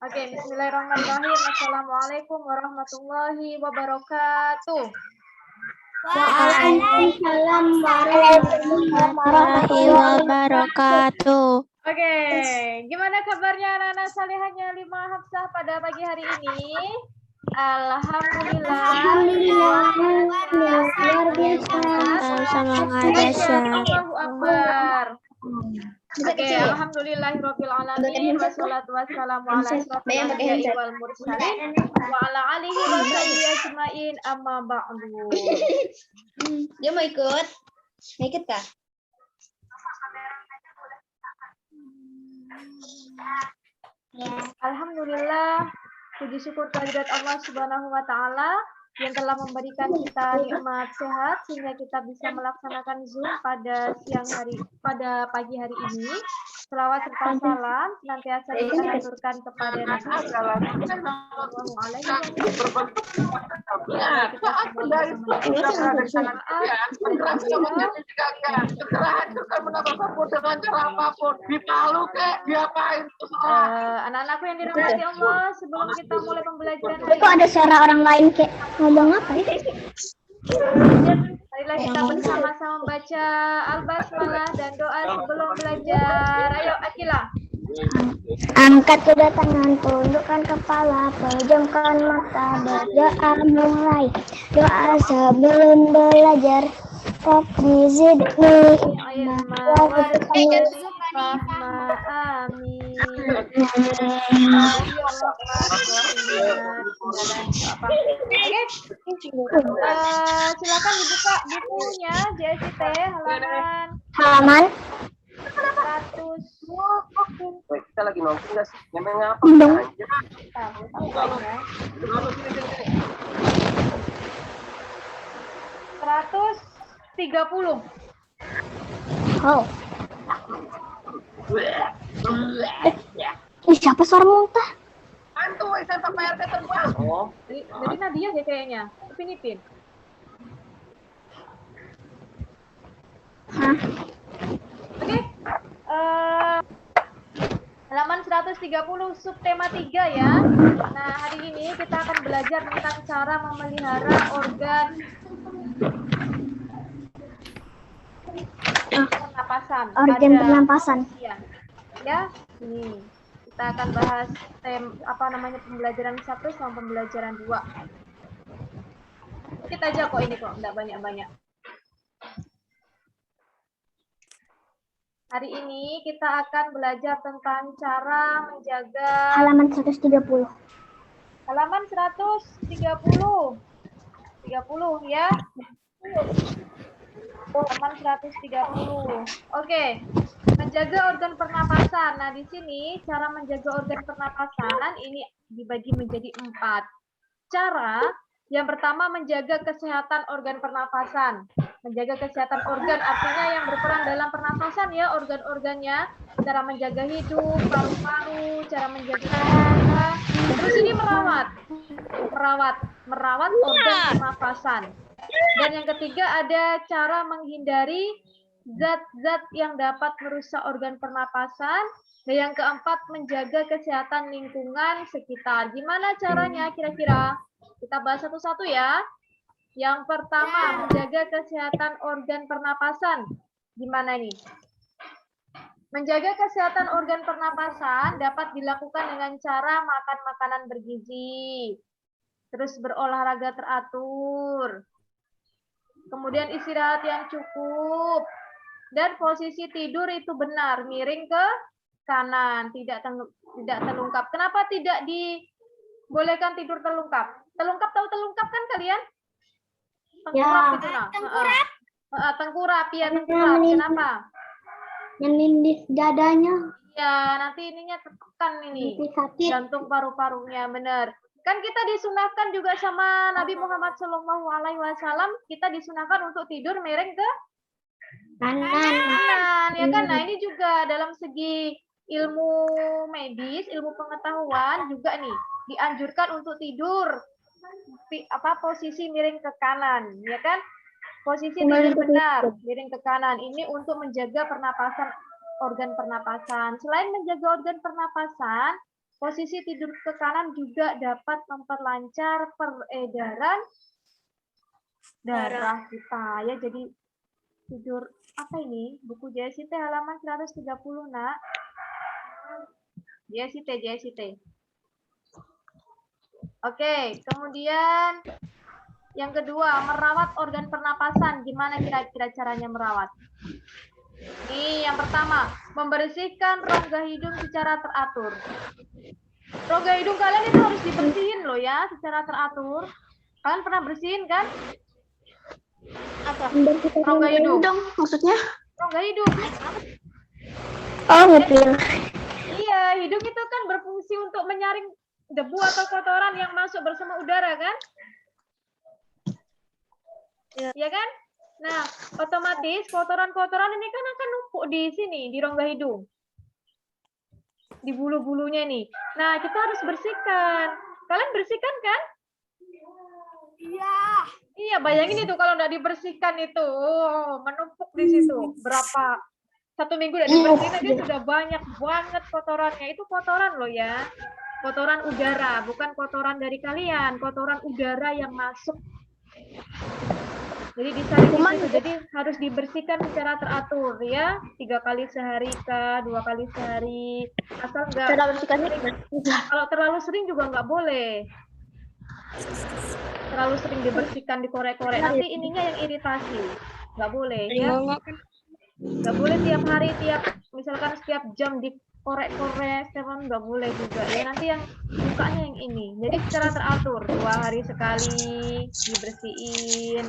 Oke, bismillahirrahmanirrahim. Assalamualaikum warahmatullahi wabarakatuh. Waalaikumsalam warahmatullahi wabarakatuh. Oke, gimana kabarnya anak-anak salihahnya Lima Hafsah pada pagi hari ini? Alhamdulillah. Luar biasa. Semangat ya. Allahu Akbar. Oke, alhamdulillahirabbil alamin wassalatu wassalamu ala asyrofil anbiya'i wal mursalin wa ala alihi wa sahbihi ajmain amma ba'du. Dia mau ikut? Mau ikut kah? Alhamdulillah, puji syukur kehadirat Allah Subhanahu wa taala yang telah memberikan kita nikmat sehat sehingga kita bisa melaksanakan Zoom pada pagi hari ini. Selawat serta salam senantiasa kita haturkan kepada Nabi Sallallahu Alaihi anak-anakku yang dirahmati Allah, sebelum kita mulai pembelajaran hari Kok ada suara orang lain kayak ngomong apa ya? marilah kita bersama-sama membaca Al-Basmalah dan doa sebelum belajar. Ayo, Akila. Angkat kedua tangan, tundukkan kepala, pejamkan mata, berdoa mulai. Doa sebelum belajar. Rabbi zidni ilma warzuqni Fahma. Amin. Silakan dibuka bukunya JST halaman 100. Kita lagi nongkrong nggak sih? Nyameng apa? Seratus 30. Oh. Siapa suara muntah? Mantu, SMP PRT terbang. Oh. Jadi Nadia deh kayaknya. Ipin. Hah? Oke. Halaman 130 subtema 3 ya. Nah, hari ini kita akan belajar tentang cara memelihara organ pernapasan. Organ pernapasan. Ya, ini kita akan bahas pembelajaran 1 sama pembelajaran 2. Kita aja kok ini kok, enggak banyak-banyak. Hari ini kita akan belajar tentang cara menjaga Halaman 130. halaman 130. 30 ya. Halaman 130. Oke. Menjaga organ pernapasan. Nah, di sini cara menjaga organ pernapasan ini dibagi menjadi 4 cara. Yang pertama, menjaga kesehatan organ pernapasan. Menjaga kesehatan organ artinya yang berperan dalam pernapasan ya, organ-organnya. Cara menjaga hidup, paru-paru, cara menjaga darah. Terus ini merawat organ pernapasan. Dan yang ketiga ada cara menghindari zat-zat yang dapat merusak organ pernapasan. Dan yang keempat, menjaga kesehatan lingkungan sekitar. Gimana caranya kira-kira? Kita bahas satu-satu ya. Yang pertama, menjaga kesehatan organ pernapasan. Gimana nih? Menjaga kesehatan organ pernapasan dapat dilakukan dengan cara makan makanan bergizi, terus berolahraga teratur, kemudian istirahat yang cukup, dan posisi tidur itu benar, miring ke kanan, tidak terlungkap. Kenapa tidak dibolehkan tidur terlungkap? Terlungkap, tahu terlungkap kan kalian? Tengkurap gitu nah. Tengkurap ya, tengkurap. Kenapa? Menindih dadanya. Ya, nanti ininya tertekan ini. Jantung paru-parunya, benar. Kan kita disunahkan juga sama Nabi Muhammad SAW, kita disunahkan untuk tidur miring ke kanan, ya kan? Nah, ini juga dalam segi ilmu medis, ilmu pengetahuan juga nih dianjurkan untuk tidur posisi miring ke kanan, ya kan? Posisi tidur benar, miring ke kanan. Ini untuk menjaga pernapasan organ pernapasan. Selain menjaga organ pernapasan, posisi tidur ke kanan juga dapat memperlancar peredaran darah kita ya. Jadi tidur apa ini? Buku JST halaman 130, Nak. JST. Oke, kemudian yang kedua, merawat organ pernapasan. Gimana kira-kira caranya merawat? Nih, yang pertama, membersihkan rongga hidung secara teratur. Rongga hidung kalian itu harus dibersihin loh ya, secara teratur. Kalian pernah bersihin kan? Apa? Rongga hidung. Maksudnya? Rongga hidung. Oh, ngerti. Iya, hidung itu kan berfungsi untuk menyaring debu atau kotoran yang masuk bersama udara kan? Ya kan? Nah, otomatis kotoran-kotoran ini kan akan numpuk di sini, di rongga hidung. Di bulu-bulunya nih. Nah, kita harus bersihkan. Kalian bersihkan kan? Iya. Iya, bayangin itu kalau nggak dibersihkan itu, menumpuk di situ. Berapa? 1 minggu udah dibersihin, dia sudah banyak banget kotorannya. Itu kotoran loh ya. Kotoran udara, bukan kotoran dari kalian. Kotoran udara yang masuk. Jadi disaring di situ. Jadi harus dibersihkan secara teratur ya. 3 kali sehari kah, 2 kali sehari. Asal nggak. Cara bersihkannya Kalau terlalu sering juga nggak boleh. Terlalu sering dibersihkan, dikorek-korek. Nanti ininya yang iritasi. Nggak boleh ya. Nggak boleh tiap hari, misalkan setiap jam dikorek-korek, nggak boleh juga ya. Nanti yang bukanya yang ini. Jadi secara teratur, 2 hari sekali dibersihin,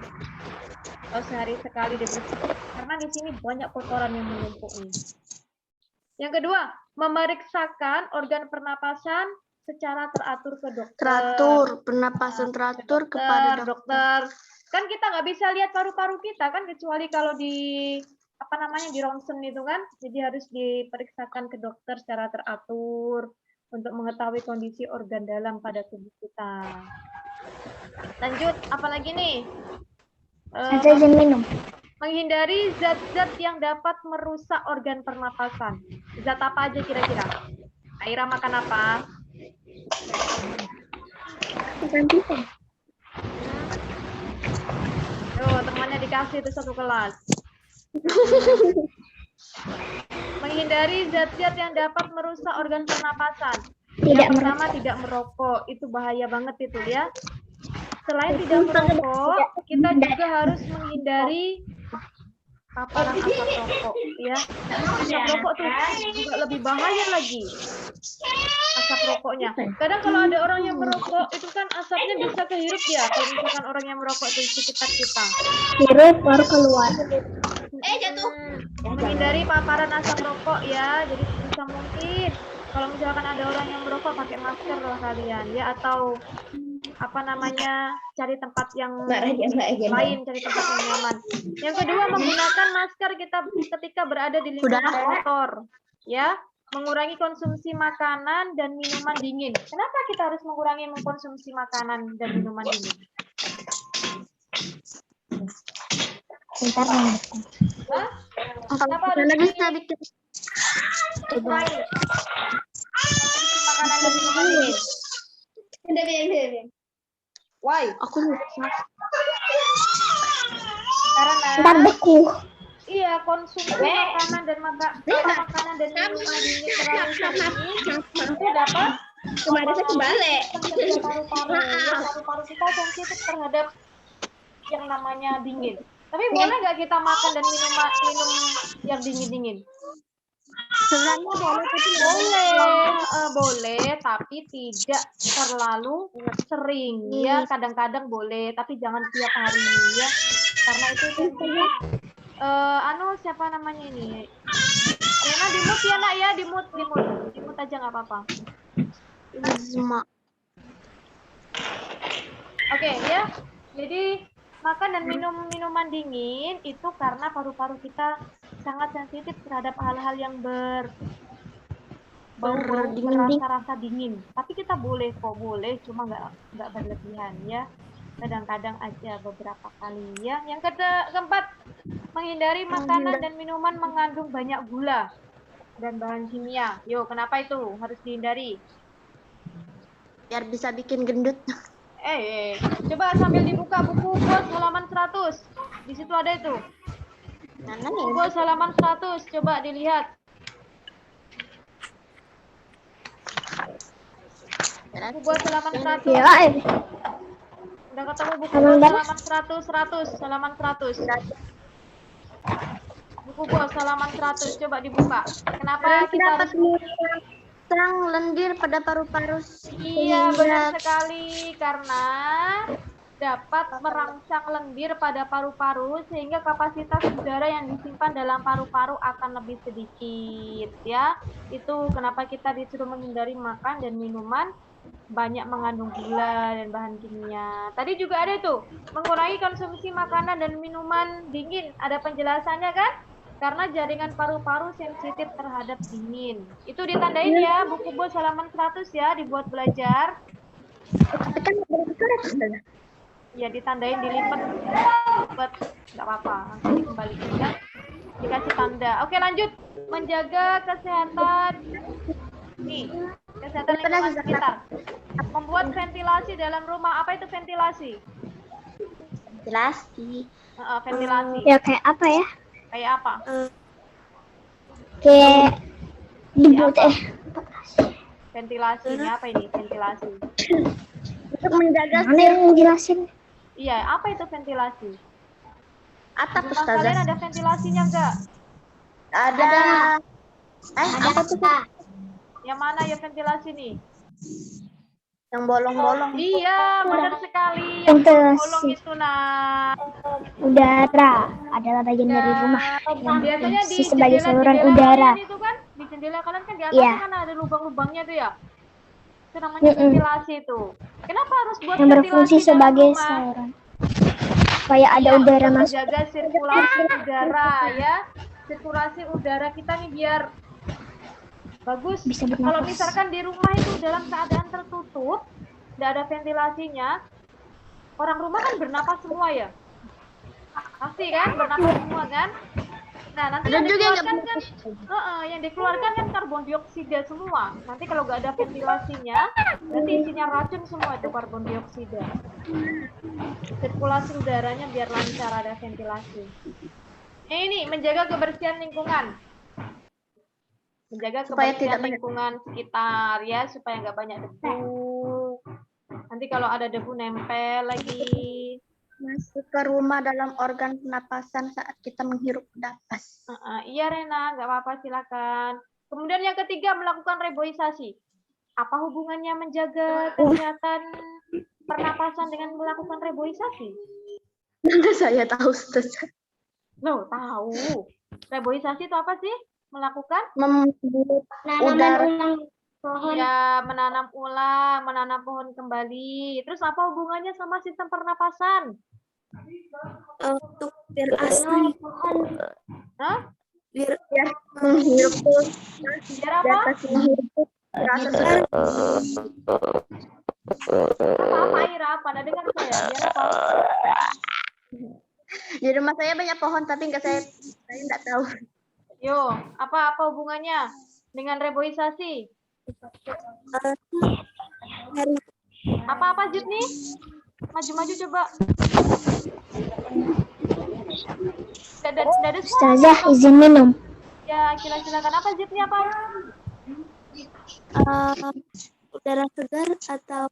atau sehari sekali dibersihin. Karena di sini banyak kotoran yang menumpuk nih. Yang kedua, memeriksakan organ pernapasan secara teratur ke dokter. teratur, pernapasan teratur kepada dokter. Kan kita nggak bisa lihat paru-paru kita kan, kecuali kalau di di ronsen itu kan. Jadi harus diperiksakan ke dokter secara teratur untuk mengetahui kondisi organ dalam pada tubuh kita. Lanjut, apalagi nih? Minum. Menghindari zat-zat yang dapat merusak organ pernapasan. Zat apa aja kira-kira? Aira makan apa? Tuh, temannya dikasih itu satu kelas. Menghindari zat-zat yang dapat merusak organ pernapasan. Yang pertama, tidak merokok. Itu bahaya banget itu ya. Selain tidak merokok, kita juga harus menghindari paparan asap rokok ya. Asap rokok tuh juga lebih bahaya lagi. Asap rokoknya. Kadang kalau ada orang yang merokok, itu kan asapnya bisa kehirup ya. Kalau misalkan orang yang merokok di sekitar kita. Hirup baru keluar. Jatuh. Menghindari paparan asap rokok ya. Jadi sebisa mungkin kalau misalkan ada orang yang merokok, pakai masker lah kalian ya, atau cari tempat yang lain, cari tempat yang nyaman. Yang kedua, menggunakan masker kita ketika berada di lingkungan kotor ya. Mengurangi konsumsi makanan dan minuman dingin. Kenapa kita harus mengurangi mengkonsumsi makanan dan minuman dingin? Kenapa harus mengurangi makanan dan minuman dingin? Why? Aku Karena iya, konsumsi makanan dan minuman dingin terlalu sering itu dapat kebalik. paru-paru kita sensitif terhadap yang namanya dingin. Tapi boleh nggak kita makan dan minum yang dingin-dingin? Boleh, tapi tidak terlalu sering ya. Kadang-kadang boleh, tapi jangan tiap hari ya. Karena itu sensitif. Siapa namanya ini? Rena di mute ya nak ya, di mute aja nggak apa-apa. Oke ya. Jadi makan dan minum minuman dingin itu karena paru-paru kita sangat sensitif terhadap hal-hal yang berbau rasa-rasa dingin. Tapi kita boleh cuma nggak berlebihan ya. Kadang-kadang aja beberapa kali ya. Yang keempat, menghindari makanan dan minuman mengandung banyak gula. dan bahan kimia. Yo, kenapa itu harus dihindari? Biar bisa bikin gendut. Coba sambil dibuka buku bos halaman 100. Di situ ada itu. Mana Buku nih? bos halaman 100, coba dilihat. Buku bos halaman 100. Ya, Udah ketemu buku Halaman bos berapa? halaman 100, halaman 100. Buku bos halaman 100, coba dibuka. Kenapa kita harus... Merangsang lendir pada paru-paru. Iya, benar sekali. Karena dapat merangsang lendir pada paru-paru sehingga kapasitas udara yang disimpan dalam paru-paru akan lebih sedikit, ya. Itu kenapa kita disuruh menghindari makan dan minuman banyak mengandung gula dan bahan kimia. Tadi juga ada tuh, mengurangi konsumsi makanan dan minuman dingin. Ada penjelasannya kan? Karena jaringan paru-paru sensitif terhadap dingin. Itu ditandain ya, buku bos halaman 100 ya, dibuat belajar. Tapi kan berapa sudah? Ya ditandain, dilipat, nggak apa-apa, nanti dikembalikan ya. Dikasih tanda. Oke, lanjut. Menjaga kesehatan. Nih, kesehatan lingkungan sekitar. Membuat ventilasi dalam rumah. Apa itu ventilasi? Ventilasi. Ventilasi. ya kayak apa ya? Kayak apa? Kayak dibuat Ventilasi. Ini apa ini? Ventilasi. Untuk menjaga mana yang jelasin? Iya, apa itu ventilasi? atap, Rumah kalian Ustazah. ada ventilasinya enggak? Ada. Apa tuh? Yang mana ya ventilasi nih? Yang bolong-bolong. Iya, benar sekali. Yang Ventilasi. bolong itu, nah. Udara adalah bagian dari rumah yang Biasanya di berfungsi sebagai saluran jendela udara. kalian itu kan, di jendela kalian kan di atas Iya. kan ada lubang-lubangnya tuh ya. Itu namanya ventilasi itu. Kenapa harus buat Yang berfungsi ventilasi dalam sebagai rumah? saluran supaya ada Iya, udara untuk masuk. menjaga sirkulasi udara ya. Sirkulasi udara kita nih biar bagus. Bisa Kalau bernapas. misalkan di rumah itu dalam keadaan tertutup, tidak ada ventilasinya, orang rumah kan bernapas semua ya. Pasti kan bernapas semua kan. Nah, nanti Ada yang juga yang dikeluarkan nggak kan, yang dikeluarkan kan karbon dioksida semua. Nanti kalau nggak ada ventilasinya, nanti isinya racun semua itu karbon dioksida. Sirkulasi udaranya biar lancar, ada ventilasi. Ini menjaga kebersihan lingkungan. Menjaga Supaya kebersihan tidak banyak- lingkungan sekitar ya, supaya nggak banyak debu. Nanti kalau ada debu nempel lagi. Masuk ke rumah dalam organ pernapasan saat kita menghirup napas. Iya Rena, nggak apa-apa silakan. Kemudian yang ketiga, melakukan reboisasi. Apa hubungannya menjaga kesehatan pernapasan dengan melakukan reboisasi? Mana saya tahu, Ustazah. Loh, tahu. Reboisasi itu apa sih? Melakukan? Membuat udara. Ya, menanam ulang, menanam pohon kembali. Terus apa hubungannya sama sistem pernapasan? Untuk biar asli. Hah? Biar menghirup terus. Biar apa? Menghirup rasa segar. Apa Ira? Apa? Nah, dengar saya. Biar apa? Di rumah saya banyak pohon tapi saya nggak tahu. Yo, apa hubungannya dengan reboisasi? Apa Zid nih? Maju-maju coba. Dada Ustazah izin minum. Ya, silakan. Apa Zid nih apa? Udara segar atau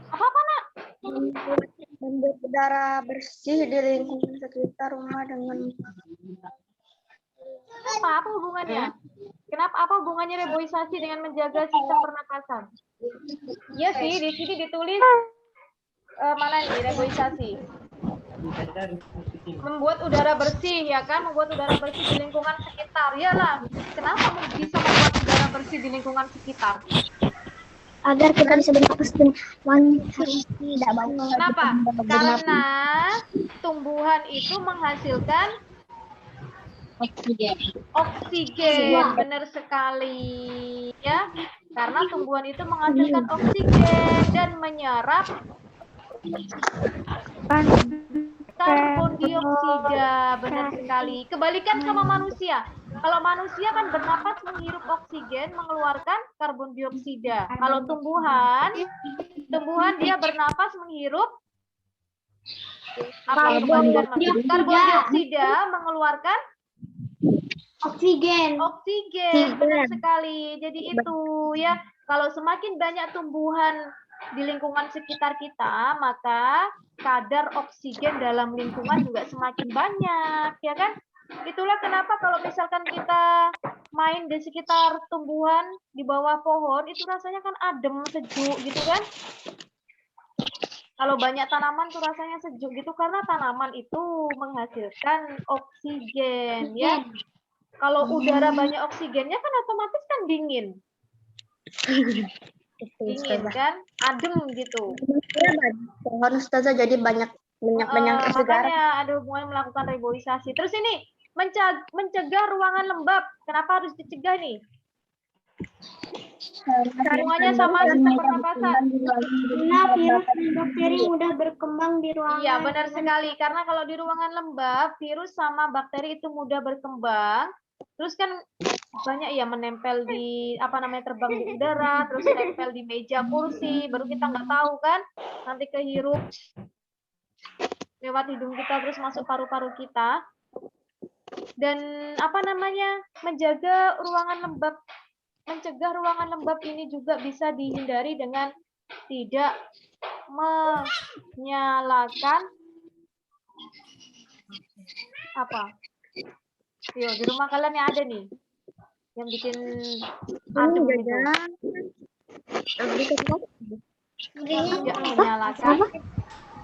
Apa nak? membuat udara bersih di lingkungan sekitar rumah dengan Apa hubungannya? Kenapa apa hubungannya reboisasi dengan menjaga sistem pernapasan? Iya sih, di sini ditulis mana nih reboisasi? Membuat udara bersih ya kan, membuat udara bersih di lingkungan sekitar. Iyalah, kenapa bisa membuat udara bersih di lingkungan sekitar? Agar kita bisa bernapas dengan tidak bau. Kenapa? Karena tumbuhan itu menghasilkan oksigen, benar sekali ya. Karena tumbuhan itu menghasilkan oksigen dan menyerap karbon dioksida. Benar sekali. Kebalikan sama manusia. Kalau manusia kan bernapas menghirup oksigen, mengeluarkan karbon dioksida. Kalau tumbuhan dia bernapas menghirup karbon dioksida, mengeluarkan Oksigen. benar sekali. Jadi itu ya, kalau semakin banyak tumbuhan di lingkungan sekitar kita, maka kadar oksigen dalam lingkungan juga semakin banyak, ya kan? Itulah kenapa kalau misalkan kita main di sekitar tumbuhan di bawah pohon, itu rasanya kan adem, sejuk gitu kan? Kalau banyak tanaman tuh rasanya sejuk gitu karena tanaman itu menghasilkan oksigen, ya. Kalau udara banyak oksigennya kan otomatis kan dingin. Dingin kan, adem gitu. Pohon Ustazah jadi banyak segar. Makanya ada hubungan melakukan reboisasi. Terus ini mencegah ruangan lembab. Kenapa harus dicegah nih? Hubungannya sama sistem pernapasan. Karena virus dan bakteri mudah berkembang di ruangan. Iya, benar sekali. Karena kalau di ruangan lembab, virus sama bakteri itu mudah berkembang. Terus kan banyak ya menempel di terbang di udara, terus nempel di meja kursi, baru kita nggak tahu kan, nanti kehirup lewat hidung kita terus masuk paru-paru kita. Dan mencegah ruangan lembab ini juga bisa dihindari dengan tidak menyalakan di rumah kalian yang ada nih yang bikin adem gitu. Tidak menyalakan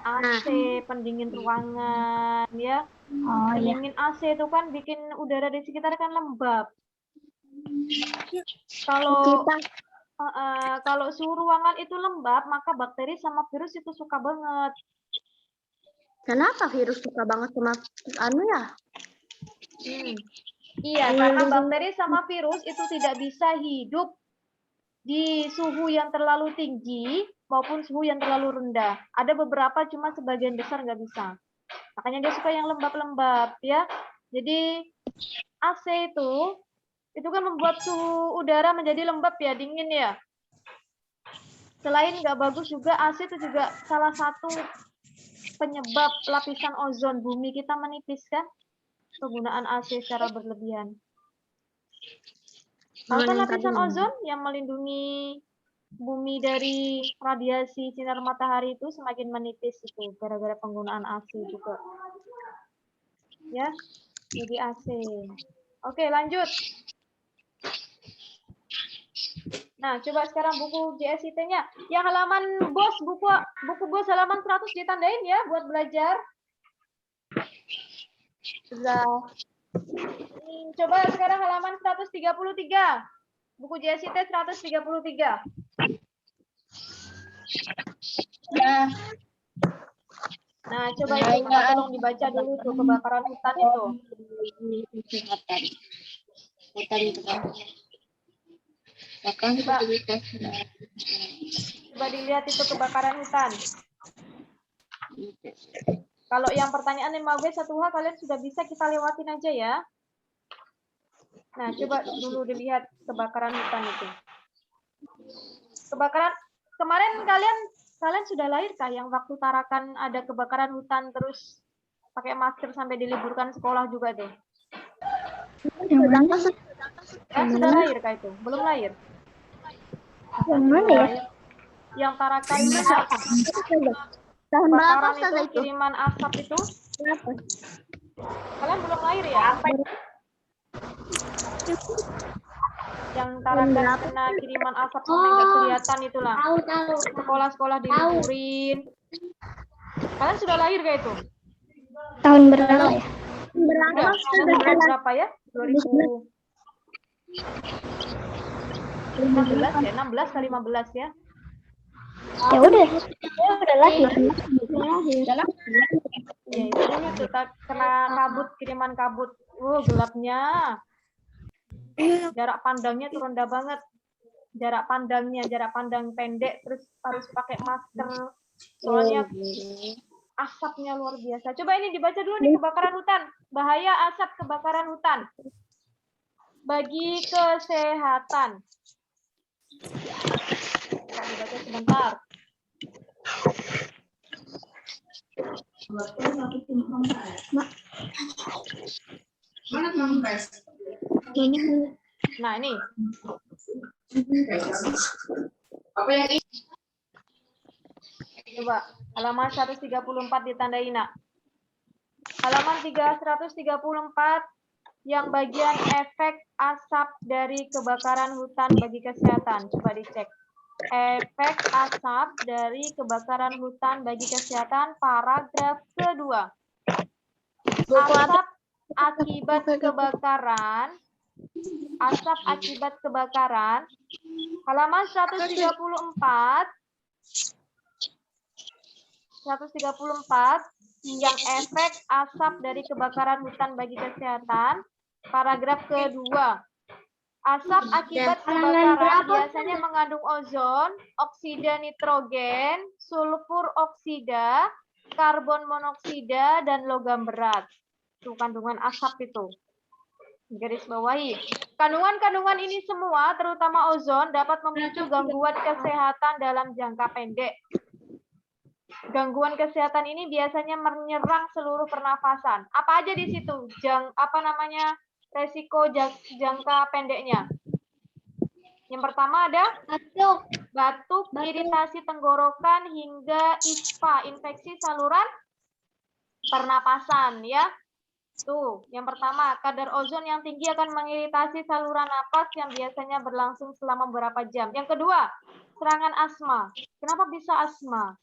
AC, pendingin ruangan, ya. Pendingin AC itu kan bikin udara di sekitar kan lembab. Kalau suhu ruangan itu lembab, maka bakteri sama virus itu suka banget. Kenapa virus suka banget sama ya? Iya, karena bakteri sama virus itu tidak bisa hidup di suhu yang terlalu tinggi maupun suhu yang terlalu rendah. Ada beberapa, cuma sebagian besar nggak bisa. Makanya dia suka yang lembab-lembab, ya. Jadi AC itu kan membuat suhu udara menjadi lembab ya, dingin ya. Selain nggak bagus juga, AC itu juga salah satu penyebab lapisan ozon bumi kita menipis kan. Penggunaan AC secara berlebihan. Tahu kan lapisan ozon yang melindungi bumi dari radiasi sinar matahari itu semakin menipis itu gara-gara penggunaan AC juga. Ya, jadi AC. Oke, lanjut. Nah, coba sekarang buku JSIT-nya. Yang halaman bos, buku bos halaman 100 ditandain ya buat belajar. Coba sekarang halaman 133. Buku JSIT 133. Nah, coba itu tolong dibaca dulu tuh kebakaran hutan itu. Coba dilihat itu kebakaran hutan. Kalau yang pertanyaan 5B 1H kalian sudah bisa, kita lewatin aja ya. Nah, coba dulu dilihat kebakaran hutan itu. Kebakaran kemarin kalian sudah lahirkah yang waktu Tarakan ada kebakaran hutan terus pakai masker sampai diliburkan sekolah juga tuh? Sudah lahir kah itu? Belum lahir? Yang mana ya? Yang Tarakan itu apa? Kebakaran itu, kiriman asap itu? Kalian belum lahir ya? Yang Tarakan kena kiriman asap sampai nggak kelihatan itulah. Tahu. Sekolah-sekolah diliburin. Kalian sudah lahir gak itu? Tahun berapa ya? Berapa ya? 2016 ya? 16 kali 15 ya? Ya udah lahir. Ya, itu dulu tuh kena kabut, kiriman kabut. Gelapnya. Jarak pandangnya tuh rendah banget. Jarak pandang pendek, terus harus pakai masker. Soalnya Asapnya luar biasa. Coba ini dibaca dulu nih, kebakaran hutan. Bahaya asap kebakaran hutan bagi kesehatan. Kita dibaca sebentar. Nah, ini. Coba, halaman 134 ditandai, Nak. Halaman 134 yang bagian efek asap dari kebakaran hutan bagi kesehatan. Coba dicek. Efek asap dari kebakaran hutan bagi kesehatan, paragraf kedua. Asap akibat kebakaran. Asap akibat kebakaran. Halaman 134 yang efek asap dari kebakaran hutan bagi kesehatan, paragraf kedua. Asap akibat kebakaran biasanya mengandung ozon, oksida nitrogen, sulfur oksida, karbon monoksida, dan logam berat. Itu kandungan asap itu. Garis bawahi. Kandungan-kandungan ini semua, terutama ozon, dapat memicu gangguan kesehatan dalam jangka pendek. Gangguan kesehatan ini biasanya menyerang seluruh pernafasan. Apa aja di situ? Resiko jangka pendeknya. Yang pertama ada batuk, iritasi tenggorokan, hingga ISPA, infeksi saluran pernapasan, ya. Tuh, yang pertama, kadar ozon yang tinggi akan mengiritasi saluran napas yang biasanya berlangsung selama beberapa jam. Yang kedua, serangan asma. Kenapa bisa asma?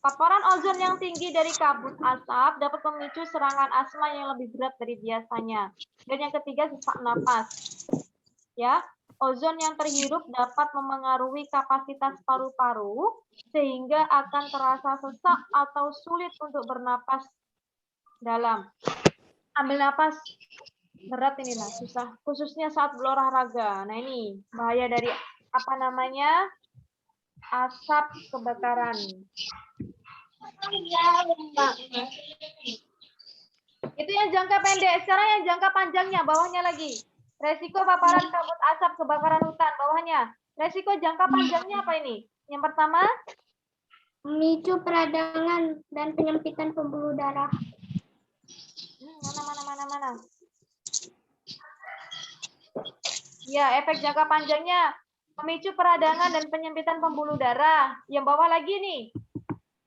Paparan ozon yang tinggi dari kabut asap dapat memicu serangan asma yang lebih berat dari biasanya. Dan yang ketiga, sesak napas. Ya, ozon yang terhirup dapat memengaruhi kapasitas paru-paru sehingga akan terasa sesak atau sulit untuk bernapas dalam. Ambil napas berat inilah susah, khususnya saat berolahraga. Nah, ini bahaya dari asap kebakaran. Itu yang jangka pendek. Sekarang yang jangka panjangnya, bawahnya lagi. Resiko paparan kabut asap kebakaran hutan, bawahnya. Resiko jangka panjangnya apa ini? Yang pertama, Memicu peradangan dan penyempitan pembuluh darah. Mana. Ya, efek jangka panjangnya memicu peradangan dan penyempitan pembuluh darah. Yang bawah lagi nih.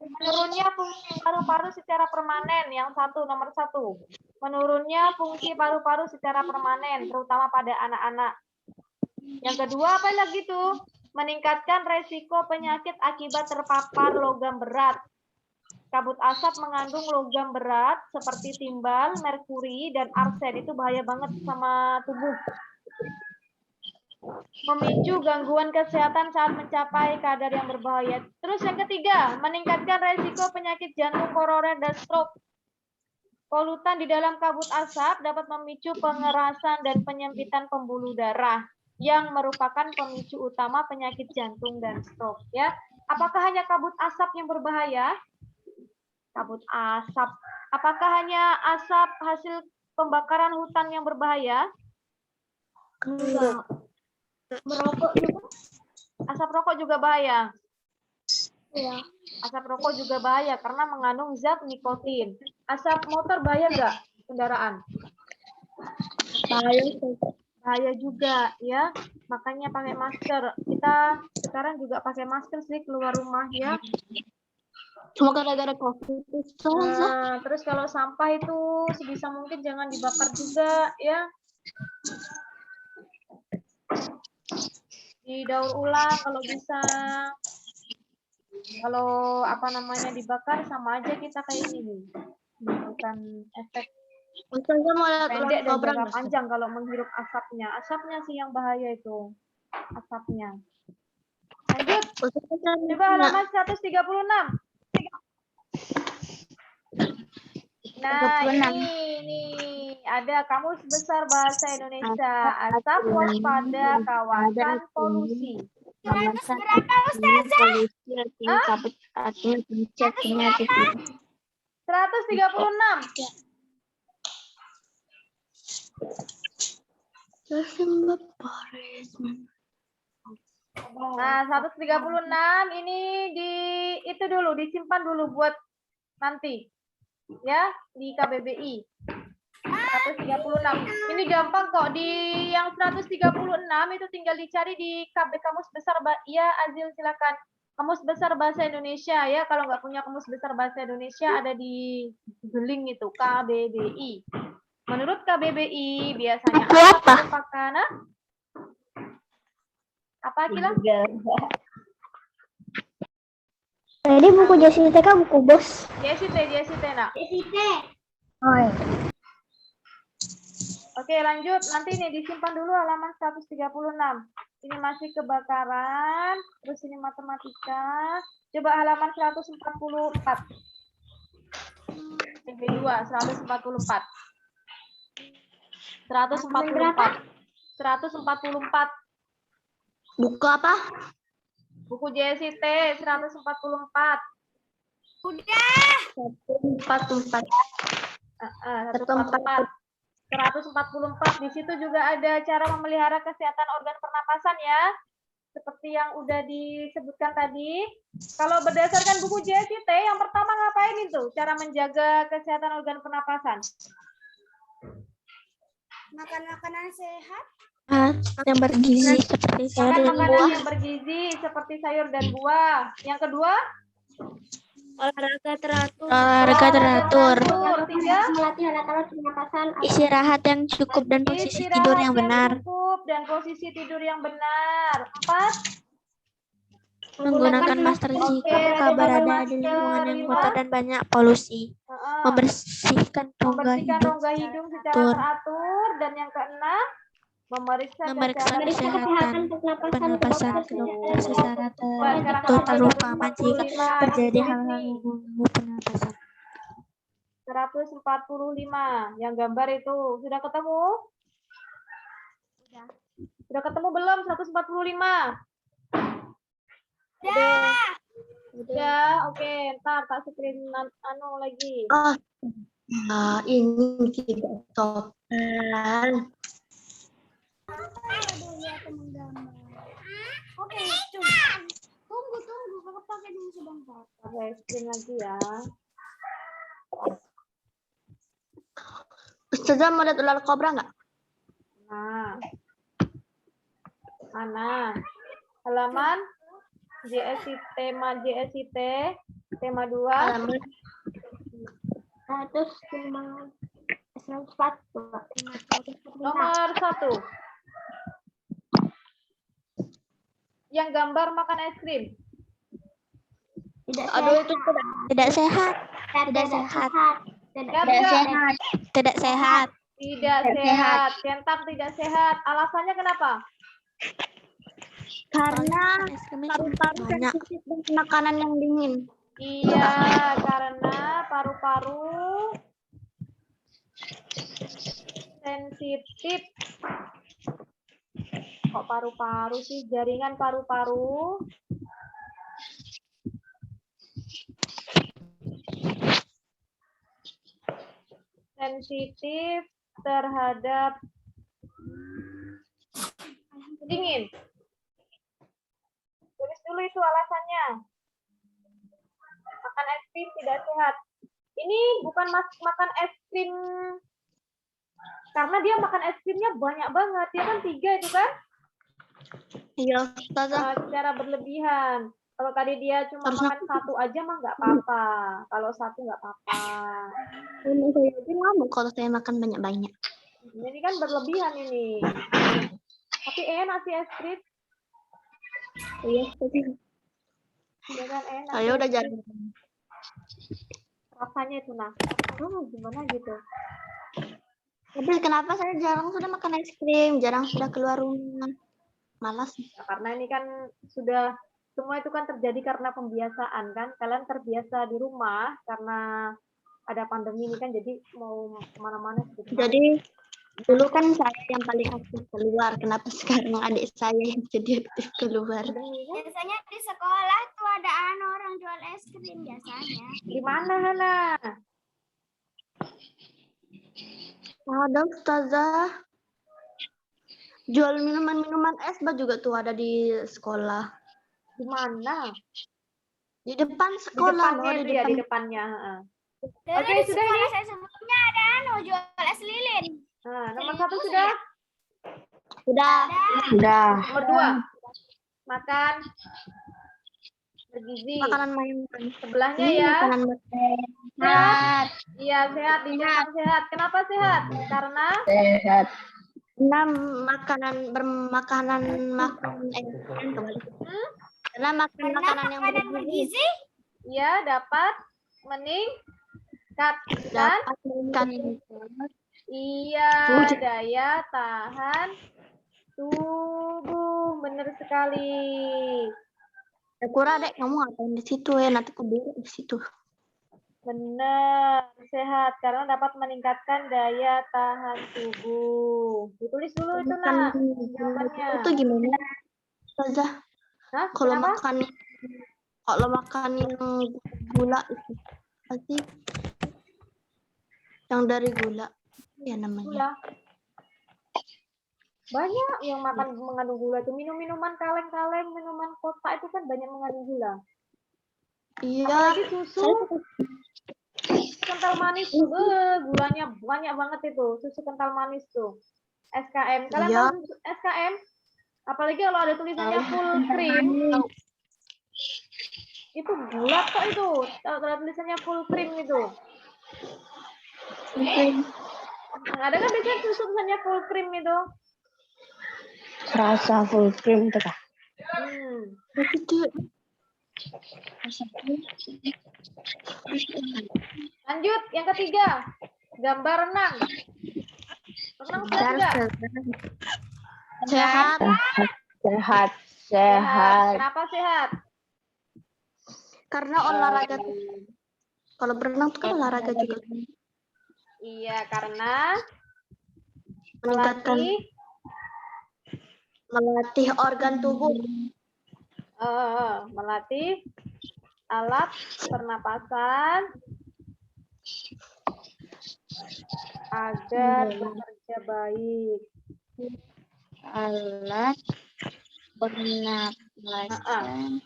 Menurunnya fungsi paru-paru secara permanen, yang nomor satu. Menurunnya fungsi paru-paru secara permanen, terutama pada anak-anak. Yang kedua apa lagi tuh? Meningkatkan resiko penyakit akibat terpapar logam berat. Kabut asap mengandung logam berat seperti timbal, merkuri, dan arsen. Itu bahaya banget sama tubuh. Memicu gangguan kesehatan saat mencapai kadar yang berbahaya. Terus yang ketiga, meningkatkan resiko penyakit jantung koroner dan stroke. Polutan di dalam kabut asap dapat memicu pengerasan dan penyempitan pembuluh darah yang merupakan pemicu utama penyakit jantung dan stroke. Ya, apakah hanya kabut asap yang berbahaya? Kabut asap. Apakah hanya asap hasil pembakaran hutan yang berbahaya? Enggak. Merokok juga? Asap rokok juga bahaya. Ya. Asap rokok juga bahaya karena mengandung zat nikotin. Asap motor bahaya nggak kendaraan? Bahaya juga ya. Makanya pakai masker. Kita sekarang juga pakai masker sih keluar rumah ya. Cuma gara-gara COVID itu. Nah, terus kalau sampah itu sebisa mungkin jangan dibakar juga ya. Didaur ulang kalau bisa. Kalau dibakar sama aja kita kayak ini nih. Bukan efek pendek dan jangka panjang kalau menghirup asapnya. Asapnya sih yang bahaya itu. Asapnya. Lanjut. Coba halaman 136. Nah, ini ada Kamus Besar Bahasa Indonesia. Asap waspada kawasan polusi. Nomor 1 polusi artinya dicek kinetik. 136. Nah, 136 ini itu dulu disimpan dulu buat nanti. Ya, di KBBI. 136. Ini gampang kok, di yang 136 itu tinggal dicari di KB Kamus Besar. Ya, Azil silakan. Kamus Besar Bahasa Indonesia ya. Kalau nggak punya Kamus Besar Bahasa Indonesia ada di Googling itu KBBI. Menurut KBBI biasanya apa merupakan apa Gilang? Jadi buku JST kan buku bos. JST nak. Oh, iya. Oke, lanjut. Nanti ini disimpan dulu halaman 136. Ini masih kebakaran, terus ini matematika. Coba halaman 144. TB2 144. 144. 144. Buku apa? Buku JST 144. 144. 144. 144 di situ juga ada cara memelihara kesehatan organ pernapasan ya. Seperti yang udah disebutkan tadi. Kalau berdasarkan buku JST yang pertama ngapain itu? Cara menjaga kesehatan organ pernapasan. Makan makanan sehat. Yang bergizi seperti sayur Makan dan makanan buah. yang bergizi seperti sayur dan buah. Yang kedua, Olahraga teratur. Olahraga teratur. Tiga, Melatih anak-anak pernapasan. Istirahat yang cukup dan posisi istirahat tidur yang benar. cukup dan posisi tidur yang benar. 4, Menggunakan masker jika berada di lingkungan yang kotor dan banyak polusi. Membersihkan rongga membersihkan hidung rongga hidung secara teratur. teratur. Dan yang keenam, memeriksa Memeriksa kesehatan pernapasan ke dokter secara teratur, terutama jika terjadi hal-hal yang mengganggu pernapasan. 145 yang gambar itu sudah ketemu? Sudah ketemu belum 145? Udah, oke. Ntar tak screen lagi. Oh, nah ini tidak sopan. Oke, tunggu, kakak pakai dulu sebentar. Oke, screen lagi ya. Ustazah mau lihat ular kobra nggak? Nah, mana? Halaman JST, tema 2. Halaman 104. Nomor 1. Yang gambar makan es krim. Aduh itu Tidak sehat. Tidak sehat. Siap nggak? Tidak sehat. Tidak sehat. Centang tidak sehat. Alasannya kenapa? karena Es krim paru-paru banyak. sensitif dengan makanan yang dingin. Iya, karena paru-paru sensitif. Kok paru-paru sih? Jaringan paru-paru sensitif terhadap dingin. Tulis dulu itu alasannya. Makan es krim tidak sehat. Ini bukan makan es krim karena dia makan es krimnya banyak banget. Dia kan 3 itu kan? Iya, Ustazah. Secara berlebihan. Kalau tadi dia cuma makan 1 aja mah nggak apa-apa. Kalau 1 nggak apa-apa. Saya aja ngamuk kalau saya makan banyak-banyak. Ini kan berlebihan ini. Tapi enak sih es krim. Iya, Ustazah. Ya kan enak. Saya udah jarang. Rasanya itu nah. Gimana gitu. Tapi kenapa saya jarang sudah makan es krim, jarang sudah keluar rumah. Malas. Ya, karena ini kan sudah semua itu kan terjadi karena pembiasaan kan. Kalian terbiasa di rumah karena ada pandemi ini kan jadi mau kemana-mana. Jadi Dulu kan saya yang paling aktif keluar. Kenapa sekarang adik saya yang jadi aktif keluar? Biasanya di sekolah tuh ada orang jual es krim biasanya. Di mana, Hana? Ada Ustazah. Jual minuman-minuman es juga tuh ada di sekolah. Di mana? Di depan Di sekolah. depannya loh, itu ya, di depannya. Dulu Oke, di sudah sekolah ini. saya sebelumnya ada jual es lilin. Nah, nomor 1 sudah. Sudah. Nomor 2. Makan bergizi. Makanan mainan. Sebelahnya Ini ya. makanan mainan. Sehat. Iya, sehat. Dinyatakan sehat. Kenapa sehat? Karena Karena makanan karena makan makanan yang Makanan bergizi bergizi ia dapat meningkatkan dapat meningkatkan iya daya tahan tubuh. Benar sekali. kurang dek, kamu ngapain di situ ya? Nanti aku duduk di situ. Benar, sehat karena dapat meningkatkan daya tahan tubuh. Ditulis dulu itu, Nak, jawabannya. Itu gimana? Ustazah, Hah? kalau Kenapa? makan yang gula itu pasti yang dari gula ya namanya. Gula. Banyak yang makan mengandung gula itu. Minuman kaleng-kaleng, minuman kotak itu kan banyak mengandung gula. Iya. Apalagi susu kental manis tuh, gulanya banyak banget itu. Susu kental manis tuh. SKM. Kalian Iya. tahu SKM? Apalagi kalau ada tulisannya full cream. Itu gula kok itu. Kalau ada tulisannya full cream itu. Ada kan biasanya susu tulisannya full cream itu? Rasa full cream itu kah? Lanjut, yang ketiga. Gambar renang. Renang sudah. Sehat. Sehat. Kenapa sehat? Karena olahraga. Kalau berenang itu kan olahraga juga. Iya, karena Meningkatkan melatih organ tubuh. melatih alat pernapasan agar bekerja baik. Alat pernapasan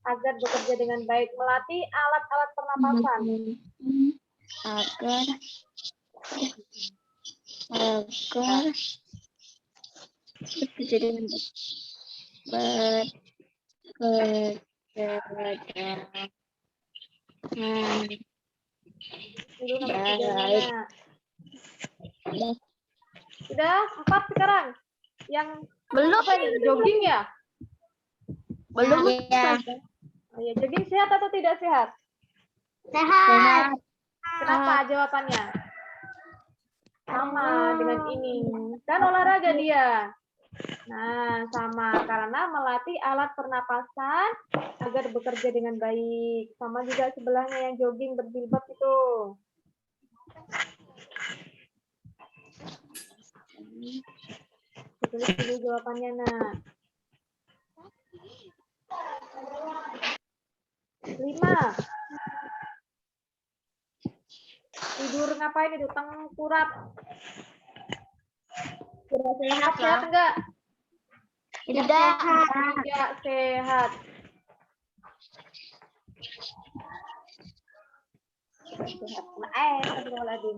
Agar bekerja dengan baik, melatih alat-alat pernapasan. agar bekerja dengan Dulu nomor 3-nya. Sudah 4 sekarang. Yang Belum. apa ini? Jogging ya? Belum. ya. Oh ya, jogging sehat atau tidak sehat? sehat. Kenapa jawabannya? Sama dengan ini. Kan olahraga dia. Nah, sama. Karena melatih alat pernapasan agar bekerja dengan baik. Sama juga sebelahnya yang jogging berjilbab itu. Tulis dulu jawabannya, Nak. 5. Tidur ngapain itu? Tengkurap. Sehat enggak? Tidak. Tidak sehat. Astagfirullahaladzim.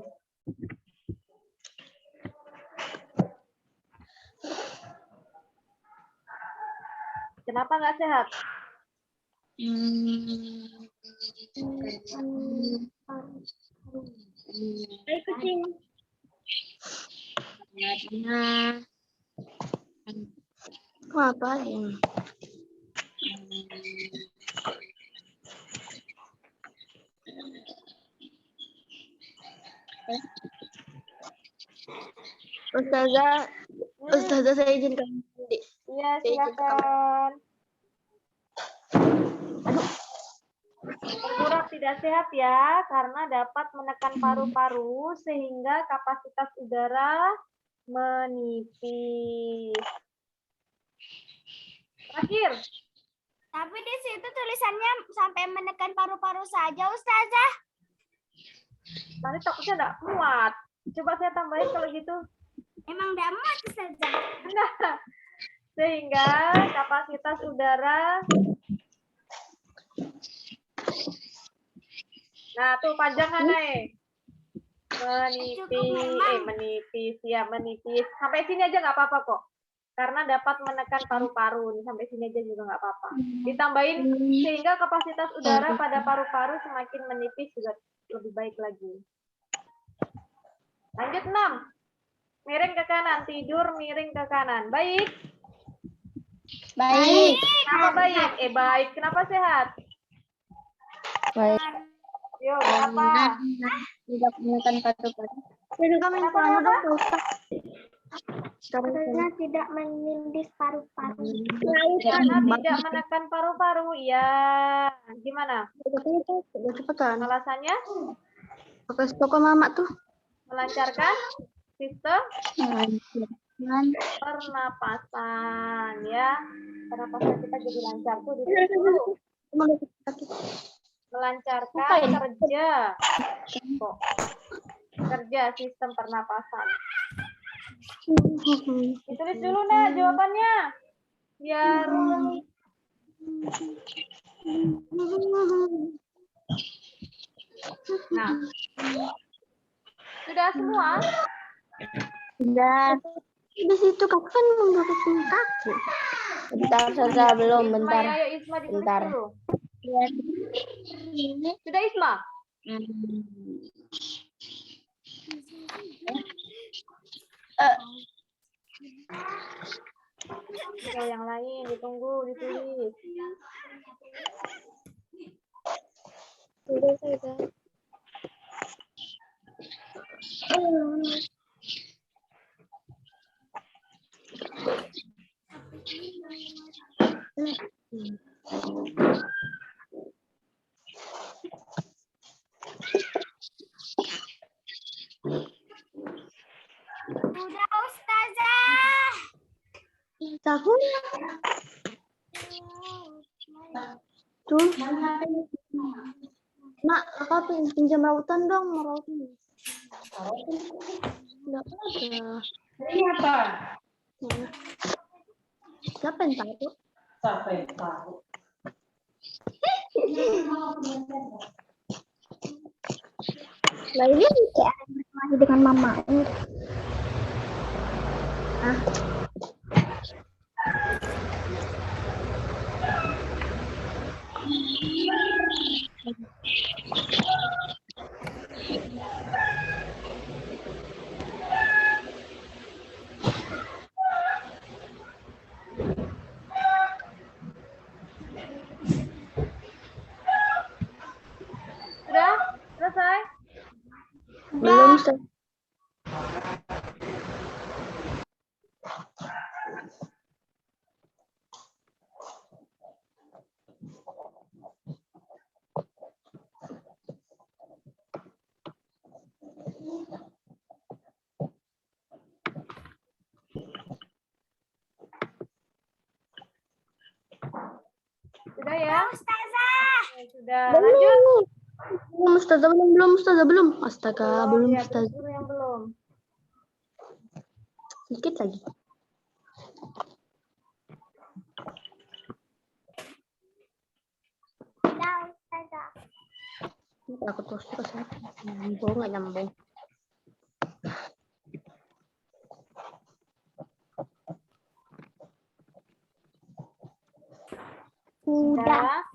Kenapa nggak sehat? Kucing. Ngapain? Ustazah saya izin kamu mandi. Iya, silakan. Tengkurap tidak sehat ya, karena dapat menekan paru-paru sehingga kapasitas udara menipis. Terakhir. Tapi di situ tulisannya sampai menekan paru-paru saja, Ustazah. Nanti takutnya enggak muat. Coba saya tambahin kalau gitu. Emang tidak muat, Ustazah. Nah, sehingga kapasitas udara. Nah, tuh panjangan naik. Menipis ya, menipis. Sampai sini aja nggak apa-apa kok. Karena dapat menekan paru-paru. Sampai sini aja juga nggak apa-apa. Ditambahin sehingga kapasitas udara pada paru-paru semakin menipis juga lebih baik lagi. Lanjut 6. Miring ke kanan, tidur miring ke kanan. Baik. Baik. Kenapa baik? Baik. Kenapa sehat? Baik. Yuk, kenapa? Tidak menekan paru-paru. Saya juga main Kenapa, anu kenapa? dong, Ustaz. Karena tidak menindis paru-paru. Karena tidak menekan paru-paru. Iya. Gimana? Udah cepetan. Alasannya? Pakai toko mama tuh. Melancarkan sistem Melancarkan pernapasan ya. Pernapasan kita jadi lancar tuh di situ. Melancarkan kerja. Kok. Kerja sistem pernapasan. Ditulis dulu nah jawabannya. Biar nah. Sudah semua? Sudah. Di situ kakak kan mendudukin kaki. Bentar saja, belum. Bentar. Isma, ya, Isma ditulis Bentar. dulu. Sudah Isma? Oke, yang lain ditunggu, ditulis. Sudah. Sudah, Ustazah. Tahun tuh. Mak, kakak pinjam rautan dong, mau rautan. Enggak ada. Ini apa? Siapa yang tahu? Siapa yang tahu? Lah ini kayak berkelahi dengan mama. Sudah? Selesai? Belum, Ustaz. Sudah ya? Ustazah. Sudah. Lanjut. Belum, Ustazah, belum. Astaga, belum, Ya, Ustazah. dulu yang belum. Sedikit lagi. Sudah, Ustazah. Aku terus nyambung, nggak nyambung. Sudah.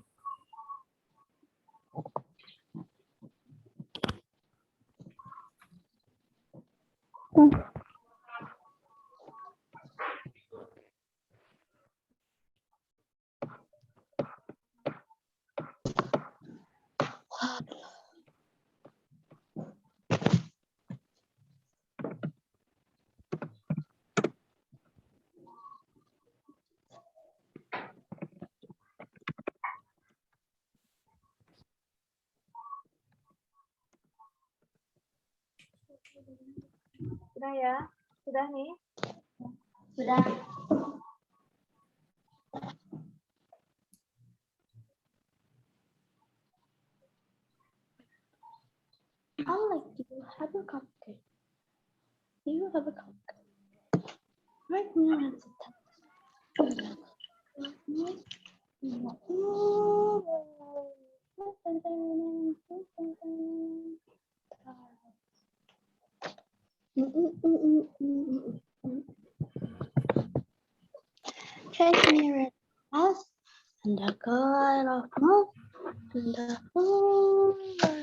Sudah ya? Sudah nih? Sudah. I like to have a cupcake. Do you have a cupcake? Right now it's a Take me red house and the color of moon and the whole world.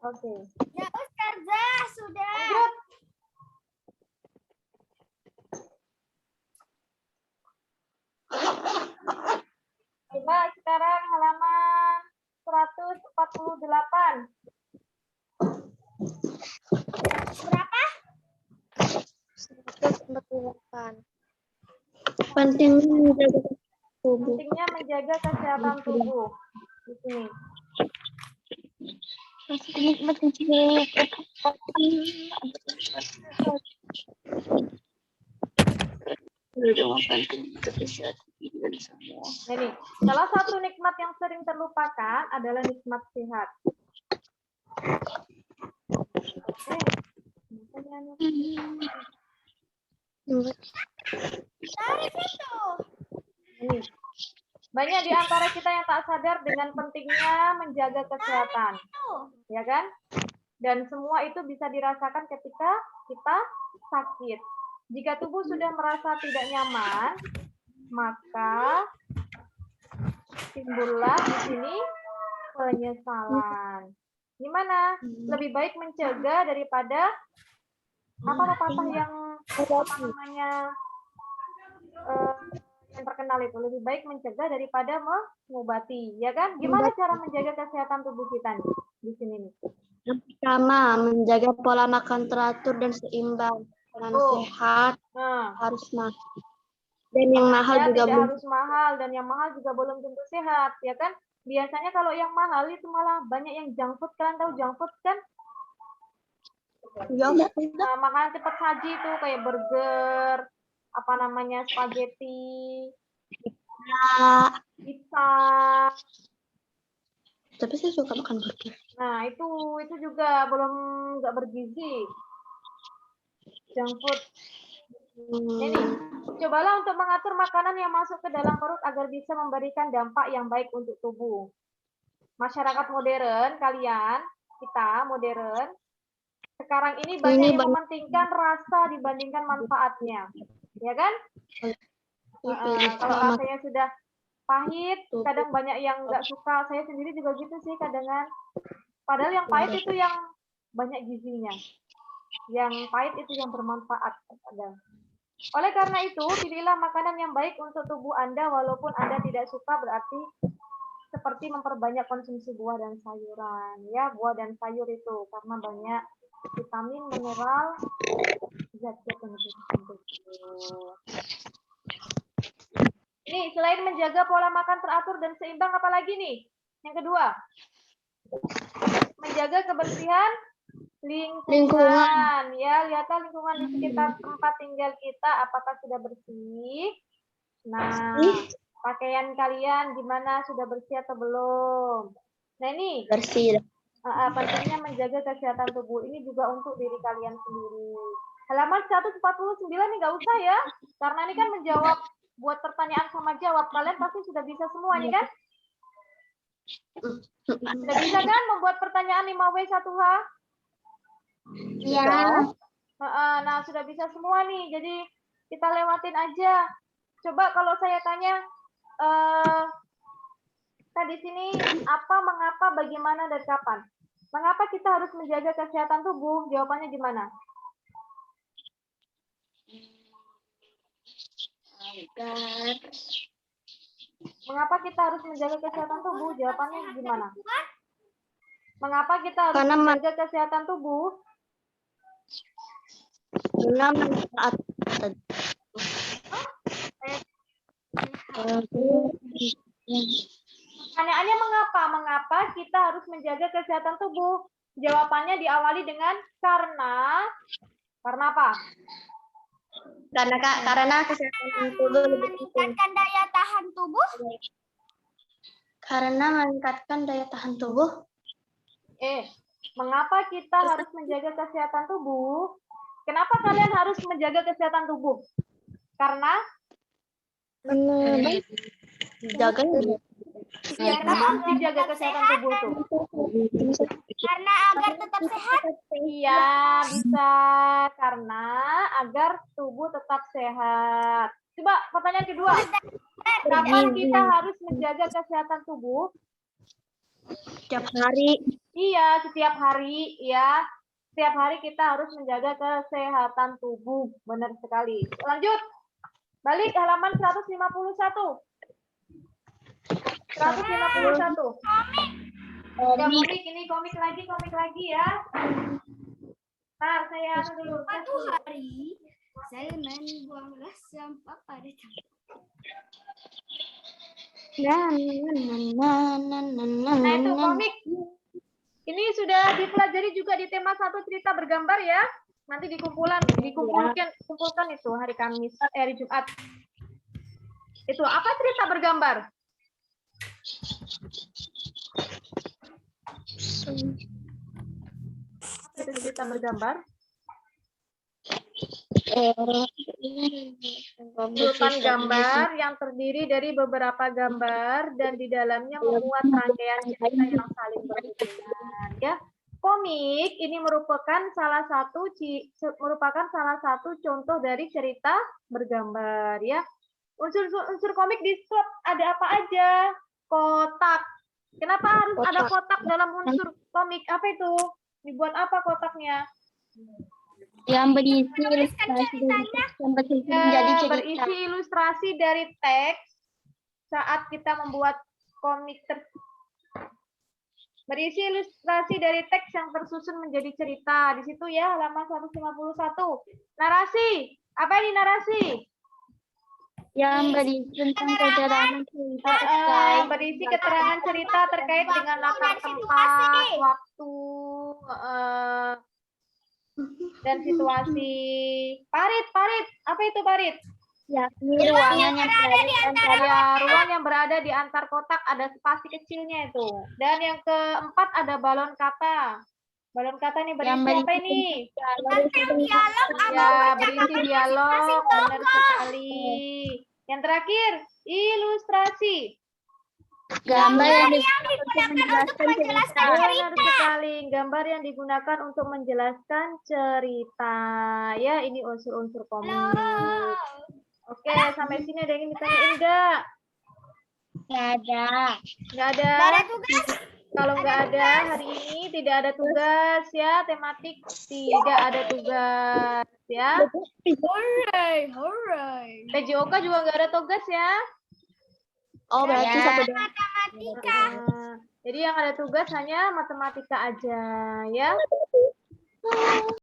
Oke. Ya Ustazah, sudah. Lanjut. Coba sekarang halaman 148. Berapa? 148. Pentingnya menjaga tubuh. Pentingnya menjaga kesehatan tubuh. Di sini. Jadi, salah satu nikmat yang sering terlupakan adalah nikmat sehat. Tarik itu. Ini. Banyak di antara kita yang tak sadar dengan pentingnya menjaga kesehatan. Ya kan? Dan semua itu bisa dirasakan ketika kita sakit. Jika tubuh sudah merasa tidak nyaman, maka timbullah di sini penyesalan. Gimana? Lebih baik mencegah daripada apa pepatah yang apa namanya yang terkenal itu, lebih baik mencegah daripada mengobati, ya kan? Gimana cara menjaga kesehatan tubuh kita nih di sini nih? Yang pertama, menjaga pola makan teratur dan seimbang. Dengan sehat harus mahal. Dan yang mahal Ya, juga tidak belum. harus mahal, dan yang mahal juga belum tentu sehat, ya kan? Biasanya kalau yang mahal itu malah banyak yang junk food. Kalian tahu junk food kan? Ya, Nah, makanan cepat saji itu kayak burger, apa namanya, spaghetti, pizza. Tapi saya suka makan burger. Nah, itu juga belum nggak bergizi. Junk food. Ini, cobalah untuk mengatur makanan yang masuk ke dalam perut agar bisa memberikan dampak yang baik untuk tubuh. Masyarakat modern, kita modern, sekarang ini banyak yang mementingkan rasa dibandingkan manfaatnya. Ya kan? Kalau rasanya sudah pahit, kadang banyak yang nggak suka. Saya sendiri juga gitu sih kadang. Padahal yang pahit itu yang banyak gizinya. Yang pahit itu yang bermanfaat. Oleh karena itu, pilihlah makanan yang baik untuk tubuh Anda walaupun Anda tidak suka, berarti seperti memperbanyak konsumsi buah dan sayuran. Ya, buah dan sayur itu karena banyak vitamin, mineral, zat-zat yang penting. Ini selain menjaga pola makan teratur dan seimbang, apa lagi nih? Yang kedua, menjaga kebersihan lingkungan. Ya, lihatlah lingkungan di sekitar tempat tinggal kita apakah sudah bersih. Nah, pakaian kalian gimana, sudah bersih atau belum? Nah, ini bersih. Pentingnya menjaga kesehatan tubuh ini juga untuk diri kalian sendiri. Halaman 149 ini nggak usah ya, karena ini kan menjawab buat pertanyaan sama jawab. Kalian pasti sudah bisa semua nih kan? Sudah bisa kan membuat pertanyaan 5W1H? Iya. Nah, sudah bisa semua nih. Jadi kita lewatin aja. Coba kalau saya tanya, di sini apa, mengapa, bagaimana, dan kapan? Mengapa kita harus menjaga kesehatan tubuh? Jawabannya gimana? Mengapa kita harus menjaga kesehatan tubuh? Jawabannya gimana? Mengapa kita harus menjaga kesehatan tubuh? Karena manfaat Pertanyaannya mengapa? Mengapa kita harus menjaga kesehatan tubuh? Jawabannya diawali dengan karena apa? Karena kesehatan tubuh lebih penting. Meningkatkan daya tahan tubuh. Karena meningkatkan daya tahan tubuh. Mengapa kita harus menjaga kesehatan tubuh? Kenapa kalian harus menjaga kesehatan tubuh? Karena Jaga kenapa harus dijaga kesehatan tubuh tuh? Karena agar tetap sehat. Iya, bisa. Karena agar tubuh tetap sehat. Coba pertanyaan kedua. Kapan kita harus menjaga kesehatan tubuh? setiap hari. Iya, setiap hari ya. Setiap hari kita harus menjaga kesehatan tubuh. Benar sekali. Lanjut. Balik halaman 151. 151. Ya, komik lagi ya. Ntar saya dulu. Suatu hari, Salman buanglah sampah pada tempat. Nah, itu komik. Ini sudah dipelajari juga di tema 1 cerita bergambar ya. Nanti dikumpulkan itu hari Kamis, hari Jumat. Itu apa cerita bergambar? Itu cerita bergambar. Urutan gambar yang terdiri dari beberapa gambar dan di dalamnya memuat rangkaian cerita yang saling berhubungan. Ya, komik ini merupakan salah satu contoh dari cerita bergambar. Ya, unsur komik di scope ada apa aja? Kotak. Kenapa harus ada kotak dalam unsur komik? Apa itu? Dibuat apa kotaknya? Yang berisi ilustrasi berisi ilustrasi dari teks saat kita membuat komik berisi ilustrasi dari teks yang tersusun menjadi cerita. Di situ ya, halaman 151. Narasi. Apa ini narasi? yang berisi tentang keterangan cerita berisi keterangan cerita terkait dengan latar tempat, waktu, dan situasi. Parit. Apa itu parit? ruang yang berada di antar kotak, ada spasi kecilnya itu. Dan yang keempat ada balon kata. Balon kata ini berisi apa ini? Berisi dialog, benar sekali. Yang terakhir, ilustrasi. gambar yang Benar sekali, gambar yang digunakan untuk menjelaskan cerita. Ya, ini unsur-unsur komik. Oke, sampai sini ada yang ingin ditanyain enggak? Nggak ada. Kalau nggak ada hari ini tidak ada tugas ya, tematik tidak ada tugas ya. PJOK juga nggak ada tugas ya. Oh, berarti satu Matematika. Jadi yang ada tugas hanya matematika aja ya.